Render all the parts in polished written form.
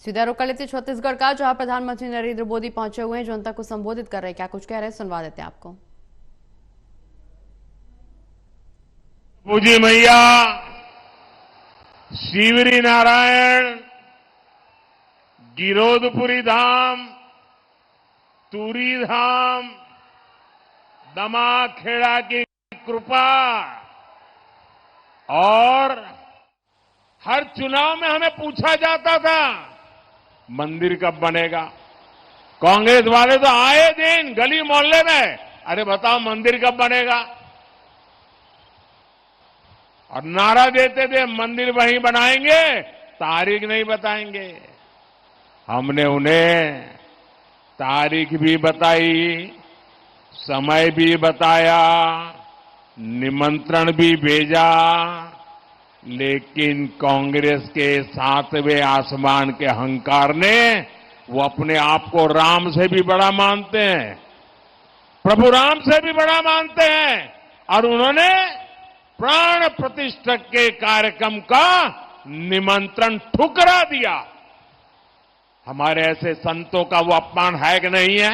सीधा रुख कर लेते हैं छत्तीसगढ़ का, जहां प्रधानमंत्री नरेंद्र मोदी पहुंचे हुए हैं, जनता को संबोधित कर रहे हैं। क्या कुछ कह रहे हैं, सुनवा देते हैं आपको। पूजी मैया शिवरी नारायण गिरोधपुरी धाम, तुरी धाम, दमाखेड़ा की कृपा। और हर चुनाव में हमें पूछा जाता था मंदिर कब बनेगा। कांग्रेस वाले तो आए दिन गली मोहल्ले में, अरे बताओ मंदिर कब बनेगा, और नारा देते थे मंदिर वहीं बनाएंगे, तारीख नहीं बताएंगे। हमने उन्हें तारीख भी बताई, समय भी बताया, निमंत्रण भी भेजा, लेकिन कांग्रेस के सातवें आसमान के अहंकार ने, वो अपने आप को राम से भी बड़ा मानते हैं, प्रभु राम से भी बड़ा मानते हैं, और उन्होंने प्राण प्रतिष्ठा के कार्यक्रम का निमंत्रण ठुकरा दिया। हमारे ऐसे संतों का वो अपमान है कि नहीं है?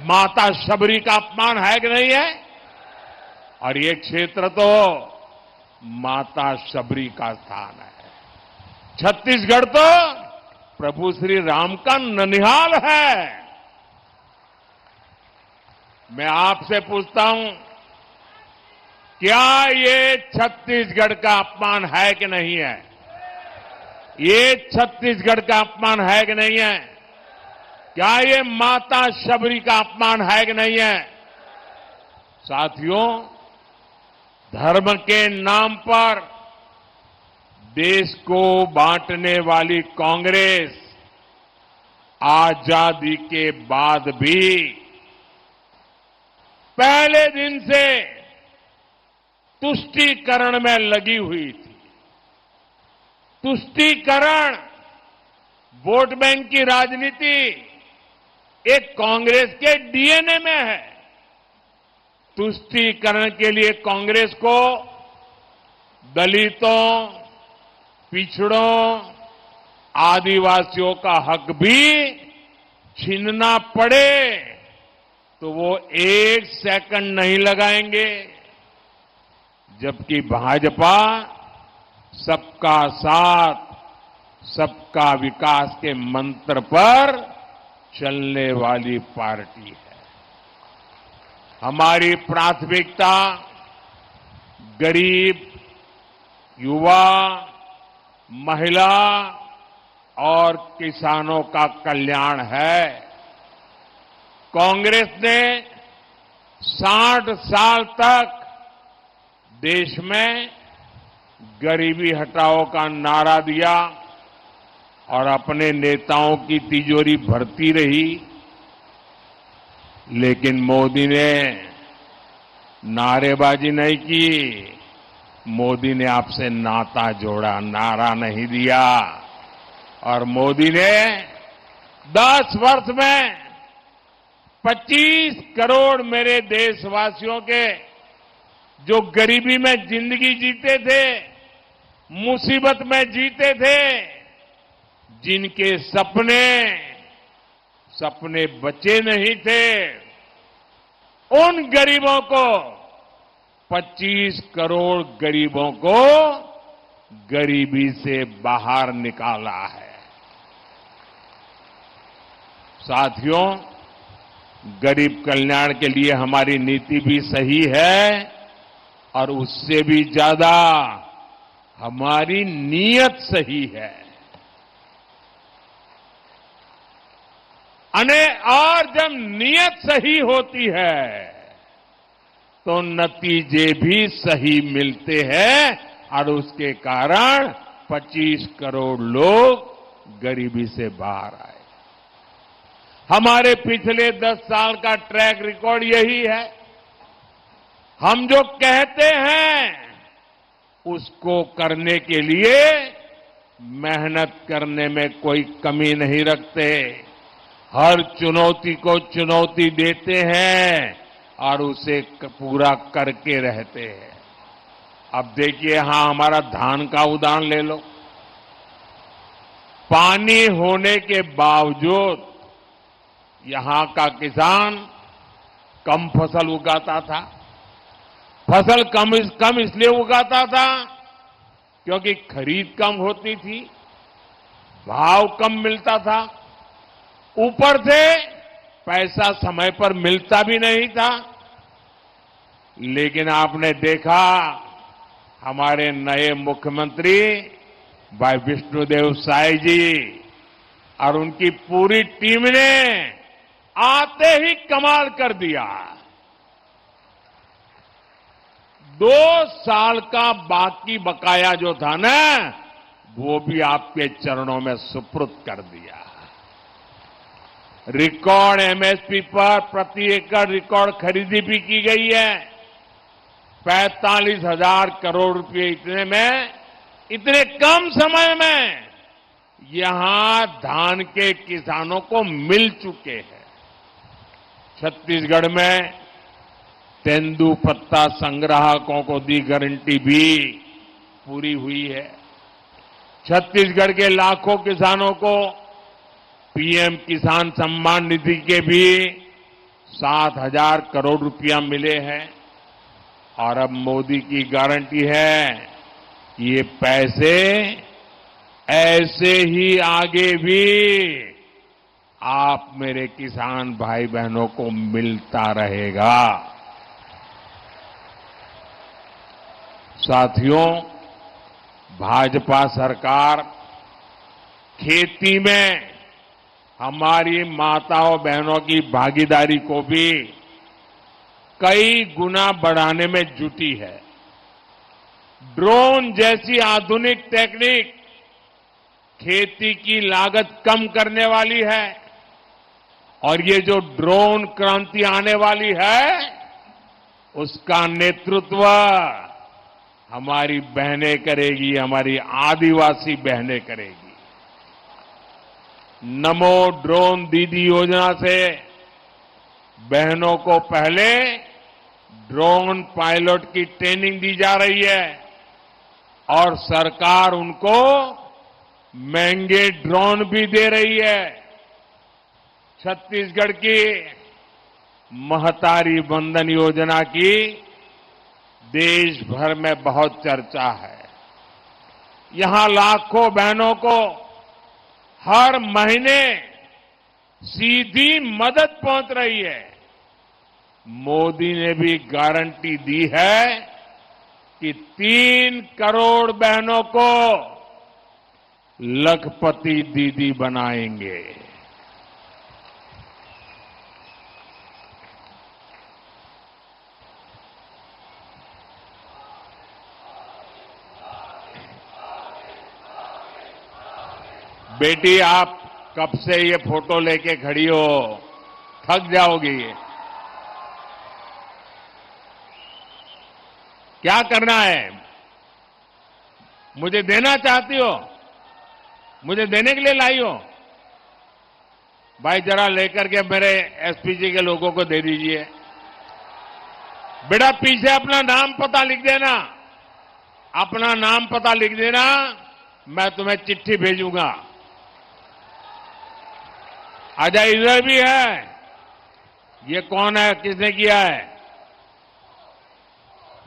माता शबरी का अपमान है कि नहीं है? और ये क्षेत्र तो माता शबरी का स्थान है। छत्तीसगढ़ तो प्रभु श्री राम का ननिहाल है। मैं आपसे पूछता हूं, क्या ये छत्तीसगढ़ का अपमान है कि नहीं है? ये छत्तीसगढ़ का अपमान है कि नहीं है? क्या ये माता शबरी का अपमान है कि नहीं है? साथियों, धर्म के नाम पर देश को बांटने वाली कांग्रेस आजादी के बाद भी पहले दिन से तुष्टीकरण में लगी हुई थी। तुष्टीकरण, वोट बैंक की राजनीति एक कांग्रेस के डीएनए में है। तुष्टीकरण के लिए कांग्रेस को दलितों, पिछड़ों, आदिवासियों का हक भी छीनना पड़े तो वो एक सेकंड नहीं लगाएंगे, जबकि भाजपा सबका साथ, सबका विकास के मंत्र पर चलने वाली पार्टी है। हमारी प्राथमिकता गरीब, युवा, महिला और किसानों का कल्याण है। कांग्रेस ने 60 साल तक देश में गरीबी हटाओ का नारा दिया और अपने नेताओं की तिजोरी भरती रही, लेकिन मोदी ने नारेबाजी नहीं की। मोदी ने आपसे नाता जोड़ा, नारा नहीं दिया। और मोदी ने 10 वर्ष में 25 करोड़ मेरे देशवासियों के जो गरीबी में जिंदगी जीते थे, मुसीबत में जीते थे, जिनके सपने बचे नहीं थे, उन गरीबों को 25 करोड़ गरीबों को गरीबी से बाहर निकाला है। साथियों, गरीब कल्याण के लिए हमारी नीति भी सही है और उससे भी ज्यादा हमारी नीयत सही है। और जब नीयत सही होती है तो नतीजे भी सही मिलते हैं, और उसके कारण 25 करोड़ लोग गरीबी से बाहर आए। हमारे पिछले 10 साल का ट्रैक रिकॉर्ड यही है। हम जो कहते हैं उसको करने के लिए मेहनत करने में कोई कमी नहीं रखते। हर चुनौती को चुनौती देते हैं और उसे पूरा करके रहते हैं। अब देखिए, यहां हमारा धान का उदाहरण ले लो। पानी होने के बावजूद यहां का किसान कम फसल उगाता था। फसल कम इसलिए उगाता था क्योंकि खरीद कम होती थी, भाव कम मिलता था, ऊपर से पैसा समय पर मिलता भी नहीं था। लेकिन आपने देखा हमारे नए मुख्यमंत्री भाई विष्णुदेव साय जी और उनकी पूरी टीम ने आते ही कमाल कर दिया। 2 साल का बाकी बकाया जो था ना, वो भी आपके चरणों में सुपुर्द कर दिया। रिकॉर्ड एमएसपी पर प्रति एकड़ रिकॉर्ड खरीदी भी की गई है। 45,000 करोड़ रुपए इतने कम समय में यहां धान के किसानों को मिल चुके हैं। छत्तीसगढ़ में तेंदुपत्ता संग्राहकों को दी गारंटी भी पूरी हुई है। छत्तीसगढ़ के लाखों किसानों को पीएम किसान सम्मान निधि के भी 7,000 करोड़ रुपया मिले हैं। और अब मोदी की गारंटी है कि ये पैसे ऐसे ही आगे भी आप मेरे किसान भाई बहनों को मिलता रहेगा। साथियों, भाजपा सरकार खेती में हमारी माताओं बहनों की भागीदारी को भी कई गुना बढ़ाने में जुटी है। ड्रोन जैसी आधुनिक टेक्निक खेती की लागत कम करने वाली है और ये जो ड्रोन क्रांति आने वाली है, उसका नेतृत्व हमारी बहनें करेगी, हमारी आदिवासी बहनें करेगी। नमो ड्रोन दीदी योजना से बहनों को पहले ड्रोन पायलट की ट्रेनिंग दी जा रही है और सरकार उनको महंगे ड्रोन भी दे रही है। छत्तीसगढ़ की महतारी वंदन योजना की देश भर में बहुत चर्चा है। यहां लाखों बहनों को हर महीने सीधी मदद पहुंच रही है। मोदी ने भी गारंटी दी है कि 3 करोड़ बहनों को लखपति दीदी बनाएंगे। बेटी, आप कब से ये फोटो लेके खड़ी हो, थक जाओगी। क्या करना है? मुझे देना चाहती हो? मुझे देने के लिए लाई हो? भाई जरा लेकर के मेरे एसपीजी के लोगों को दे दीजिए। बेटा पीछे अपना नाम पता लिख देना, अपना नाम पता लिख देना, मैं तुम्हें चिट्ठी भेजूंगा। आजा, इधर भी है। ये कौन है, किसने किया है?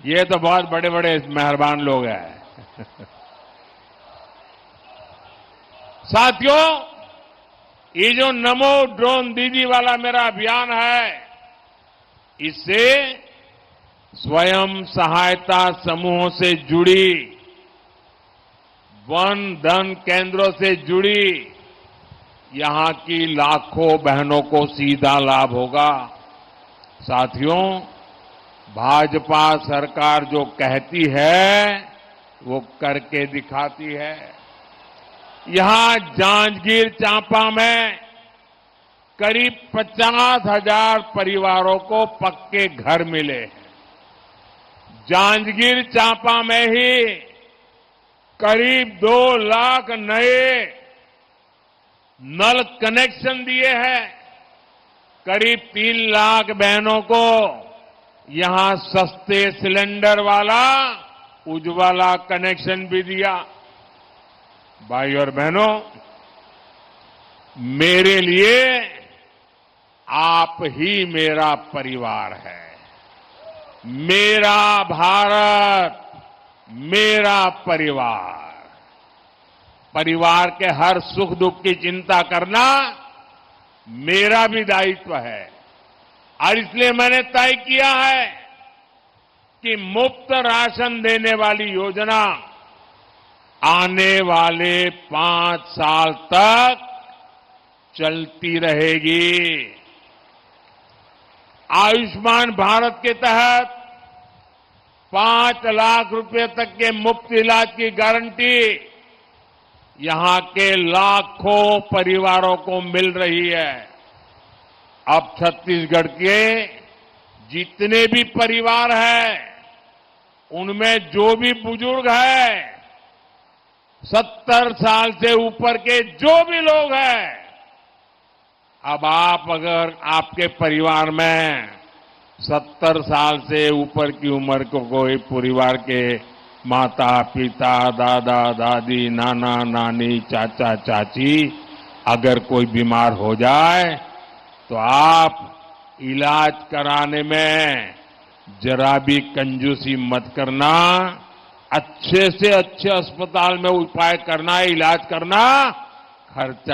ये तो बहुत बड़े बड़े मेहरबान लोग हैं। साथियों, ये जो नमो ड्रोन दीदी वाला मेरा अभियान है, इससे स्वयं सहायता समूहों से जुड़ी, वन धन केंद्रों से जुड़ी यहां की लाखों बहनों को सीधा लाभ होगा। साथियों, भाजपा सरकार जो कहती है वो करके दिखाती है। यहां जांजगीर चांपा में करीब 50,000 परिवारों को पक्के घर मिले हैं। जांजगीर चांपा में ही करीब 2 लाख नए नल कनेक्शन दिए हैं। करीब 3 लाख बहनों को यहां सस्ते सिलेंडर वाला उज्ज्वला कनेक्शन भी दिया। भाई और बहनों, मेरे लिए आप ही मेरा परिवार है। मेरा भारत, मेरा परिवार। परिवार के हर सुख दुख की चिंता करना मेरा भी दायित्व है और इसलिए मैंने तय किया है कि मुफ्त राशन देने वाली योजना आने वाले 5 साल तक चलती रहेगी। आयुष्मान भारत के तहत 5 लाख रुपए तक के मुफ्त इलाज की गारंटी यहां के लाखों परिवारों को मिल रही है। अब छत्तीसगढ़ के जितने भी परिवार हैं, उनमें जो भी बुजुर्ग है, 70 साल से ऊपर के जो भी लोग हैं, अब आप अगर आपके परिवार में 70 साल से ऊपर की उम्र को कोई परिवार के माता पिता, दादा दादी, नाना नानी, चाचा चाची अगर कोई बीमार हो जाए तो आप इलाज कराने में जरा भी कंजूसी मत करना। अच्छे से अच्छे अस्पताल में उपाय करना, इलाज करना, खर्चा